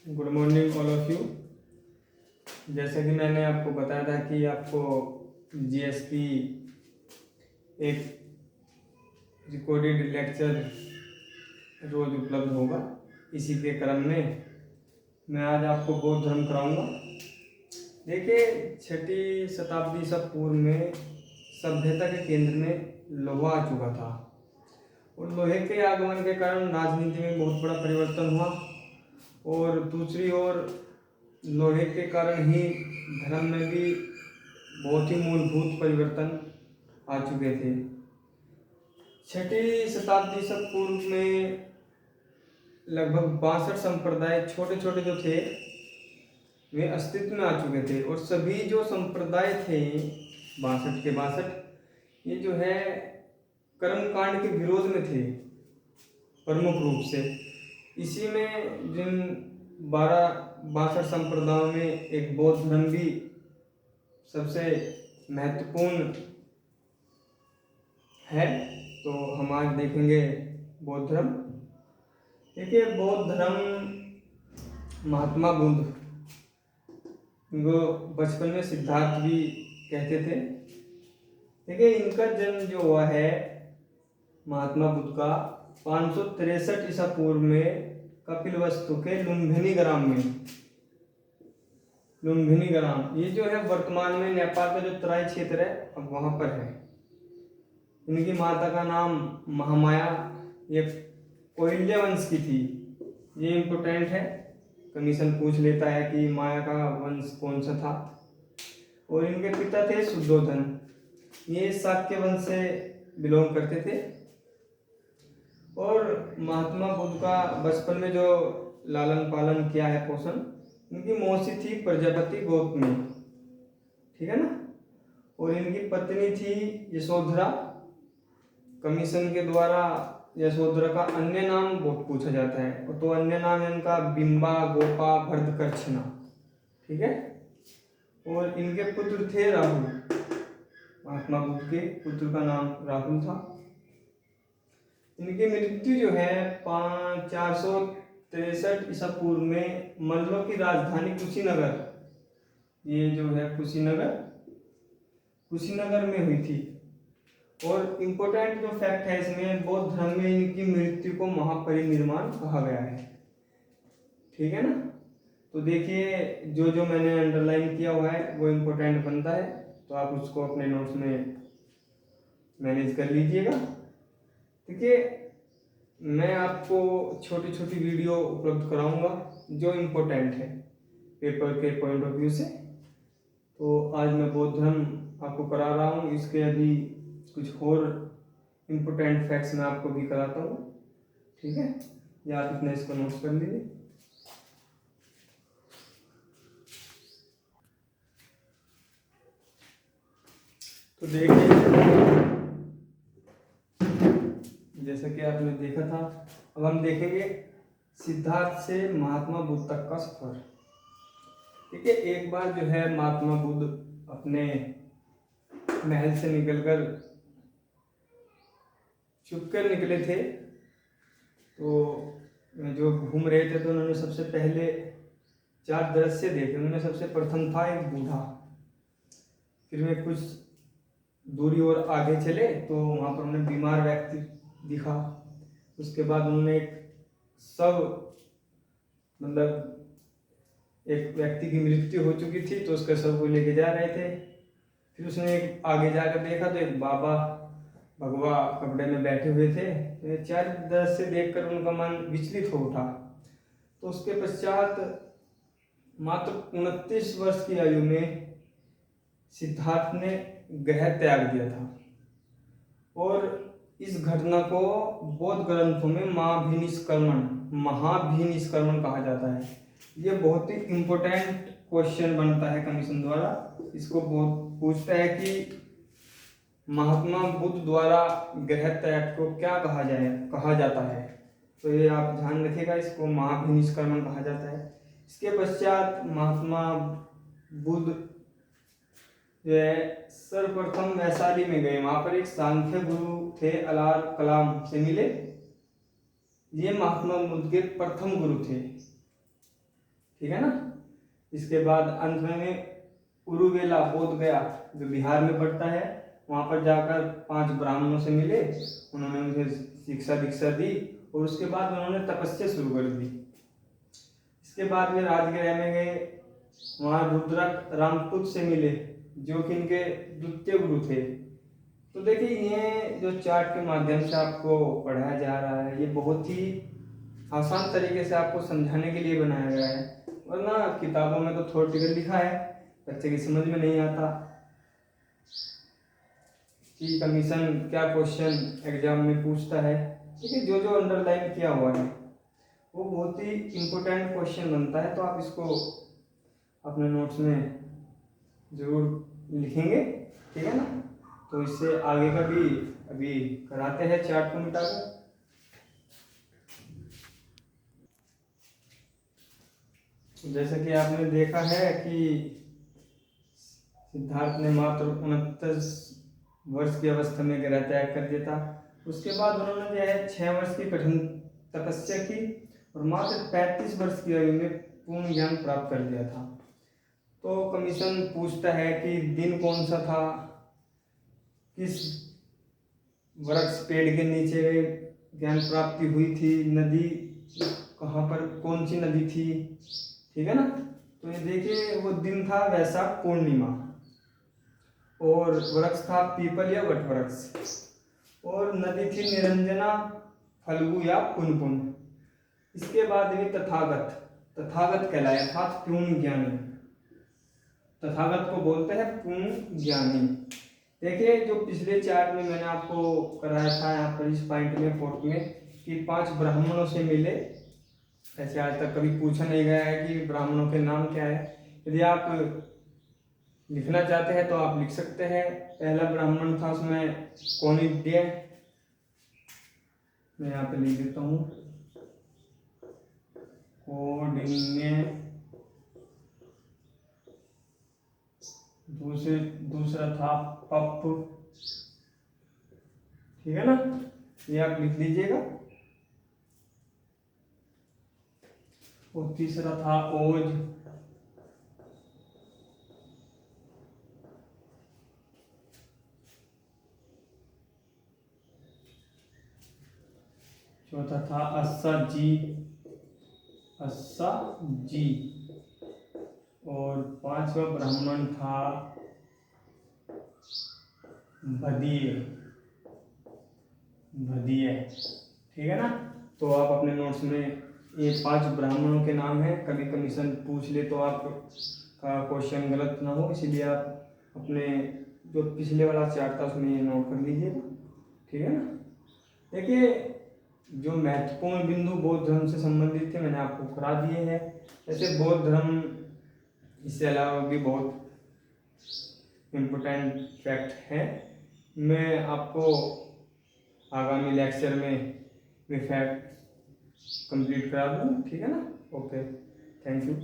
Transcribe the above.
Good morning all of you. जैसा कि मैंने आपको बताया था कि आपको जीएसपी एक रिकॉर्डेड लेक्चर रोज उपलब्ध होगा। इसी के क्रम में मैं आज आपको बौद्ध धर्म कराऊंगा। देखिए, 6वीं शताब्दी ईसा पूर्व में सभ्यता के केंद्र में लोहा आ चुका था और लोहे के आगमन के कारण राजनीति में बहुत बड़ा परिवर्तन हुआ और दूसरी ओर लोहे के कारण ही धर्म में भी बहुत ही मूलभूत परिवर्तन आ चुके थे। 6वीं शताब्दी ईसा पूर्व में लगभग 62 संप्रदाय छोटे छोटे जो थे वे अस्तित्व में आ चुके थे और सभी जो संप्रदाय थे 62 के 62 ये जो है कर्मकांड के विरोध में थे प्रमुख रूप से। इसी में जिन 62 संप्रदायों में एक बौद्ध धर्म भी सबसे महत्वपूर्ण है, तो हम आज देखेंगे बौद्ध धर्म। देखिए, बौद्ध धर्म महात्मा बुद्ध, इनको बचपन में सिद्धार्थ भी कहते थे। देखिए, इनका जन्म जो हुआ है महात्मा बुद्ध का 563 ईसा पूर्व में कपिलवस्तु के लुम्बिनी ग्राम में। लुम्बिनी ग्राम ये जो है वर्तमान में नेपाल का जो तराई क्षेत्र है अब वहां पर है। इनकी माता का नाम महामाया, ये कोयल्य वंश की थी। ये इम्पोर्टेंट है, कमीशन पूछ लेता है कि माया का वंश कौन सा था। और इनके पिता थे शुद्धोधन, ये शाक्य वंश से बिलोंग करते थे। और महात्मा बुद्ध का बचपन में जो लालन पालन किया है पोषण, इनकी मौसी थी प्रजापति गौतमी, ठीक है ना। और इनकी पत्नी थी यशोधरा। कमीशन के द्वारा यशोधरा का अन्य नाम बहुत पूछा जाता है, तो अन्य नाम है इनका बिंबा, गोपा, भरतकर्षणा, ठीक है। और इनके पुत्र थे राहुल, महात्मा बुद्ध के पुत्र का नाम राहुल था। इनकी मृत्यु जो है 463 ईसा पूर्व में मल्लों की राजधानी कुशीनगर, ये जो है कुशीनगर में हुई थी। और इम्पोर्टेंट जो फैक्ट है इसमें, बौद्ध धर्म में इनकी मृत्यु को महापरिनिर्वाण कहा गया है, ठीक है ना। तो देखिए, जो जो मैंने अंडरलाइन किया हुआ है वो इम्पोर्टेंट बनता है, तो आप उसको अपने नोट्स में मैनेज कर लीजिएगा। देखिए, मैं आपको छोटी छोटी वीडियो उपलब्ध कराऊंगा जो इम्पोर्टेंट है पेपर के पॉइंट ऑफ व्यू से। तो आज मैं बौद्ध धर्म आपको करा रहा हूँ, इसके अभी कुछ और इम्पोर्टेंट फैक्ट्स मैं आपको भी कराता हूँ, ठीक है। या आप इतना इसको नोट्स कर लीजिए। तो देखिए, जैसा कि आपने देखा था, अब हम देखेंगे सिद्धार्थ से महात्मा बुद्ध तक का सफर। ठीक है, एक बार जो है महात्मा बुद्ध अपने महल से निकलकर चुपकर निकले थे। तो जो घूम रहे थे तो उन्होंने सबसे पहले 4 दृश्य देखे। उन्होंने सबसे प्रथम था एक बूढ़ा, फिर वे कुछ दूरी और आगे चले तो वहाँ पर उन्हें बीमार व्यक्ति दिखा। उसके बाद उन्होंने एक मतलब एक व्यक्ति की मृत्यु हो चुकी थी तो उसके शव को लेके जा रहे थे। फिर उसने आगे जाकर देखा तो एक बाबा भगवा कपड़े में बैठे हुए थे। तो ये 4 दृश्य देखकर उनका मन विचलित हो उठा। तो उसके पश्चात मात्र 29 वर्ष की आयु में सिद्धार्थ ने गहन त्याग दिया था। और इस घटना को बौद्ध ग्रंथों में महाभिनिष्क्रमण कहा जाता है। ये बहुत ही इम्पोर्टेंट क्वेश्चन बनता है कमीशन द्वारा। इसको बहुत पूछता है कि महात्मा बुद्ध द्वारा गहन त्याग को क्या कहा जाता है। तो ये आप ध्यान रखिएगा, इसको महाभिनिष्क्रमण कहा जाता है। इसके पश्चात महात्मा बुद्ध सर्वप्रथम वैशाली में गए। वहां पर एक सांख्य गुरु थे, अलार कलाम से मिले। ये महात्मा बुद्ध के प्रथम गुरु थे। ठीक है ना। इसके बाद अंत में उरुवेला बोध गया जो बिहार में पड़ता है, वहाँ पर जाकर 5 ब्राह्मणों से मिले, उन्होंने मुझे शिक्षा दीक्षा दी और उसके बाद उन्होंने तपस्या शुरू कर दी। इसके बाद वे राजगृह में गए, वहाँ रुद्रक रामपुत से मिले जो कि इनके द्वितीय गुरु थे। तो देखिए ये जो चार्ट के माध्यम से आपको पढ़ाया जा रहा है ये बहुत ही आसान तरीके से आपको समझाने के लिए बनाया गया है, वरना किताबों में तो थोड़ा लिखा है, बच्चे की समझ में नहीं आता कि कमीशन क्या क्वेश्चन एग्जाम में पूछता है। ठीक है, जो जो अंडरलाइन किया हुआ है वो बहुत ही इम्पोर्टेंट क्वेश्चन बनता है, तो आप इसको अपने नोट्स में जरूर लिखेंगे, ठीक है ना। तो इससे आगे का भी अभी कराते हैं चार्ट को मिटाकर। जैसे कि आपने देखा है कि सिद्धार्थ ने मात्र 29 वर्ष की अवस्था में ग्रह त्याग कर दिया था। उसके बाद उन्होंने जो है 6 वर्ष की कठिन तपस्या की और मात्र 35 वर्ष की आयु में पूर्ण ज्ञान प्राप्त कर लिया था। तो कमीशन पूछता है कि दिन कौन सा था, किस वृक्ष पेड़ के नीचे ज्ञान प्राप्ति हुई थी, नदी कहाँ पर, कौन सी नदी थी, ठीक है ना। तो ये देखिए वो दिन था वैशाख पूर्णिमा और वृक्ष था पीपल या वट वृक्ष और नदी थी निरंजना फल्गु या पुनपुन। इसके बाद भी तथागत कहलाया था पूर्ण ज्ञानी, तथागत को बोलते हैं पूर्ण ज्ञानी। देखिए जो पिछले चार्ट में मैंने आपको कराया था यहाँ पर इस पॉइंट में 4 में कि 5 ब्राह्मणों से मिले, ऐसे आज तक कभी पूछा नहीं गया है कि ब्राह्मणों के नाम क्या है। यदि आप लिखना चाहते हैं तो आप लिख सकते हैं। पहला ब्राह्मण था उसमें कौनिड्य, मैं यहाँ पे लिख देता हूँ कौंडिन्य। दूसरा था पप, ठीक है ना, ये आप लिख लीजिएगा। और तीसरा था ओज, चौथा था अस्सा जी और 5वां ब्राह्मण था भदीय, ठीक है ना। तो आप अपने नोट्स में ये 5 ब्राह्मणों के नाम हैं, कभी कमीशन पूछ ले तो आप का क्वेश्चन गलत ना हो, इसीलिए आप अपने जो पिछले वाला चार्ट था उसमें ये नोट कर लीजिएगा, ठीक है ना। देखिए जो महत्वपूर्ण बिंदु बौद्ध धर्म से संबंधित थे मैंने आपको करा दिए हैं। जैसे बौद्ध धर्म, इससे अलावा भी बहुत इम्पोर्टेंट फैक्ट है, मैं आपको आगामी लेक्चर में वे फैक्ट कंप्लीट करा दूँ, ठीक है ना। Okay, thank you.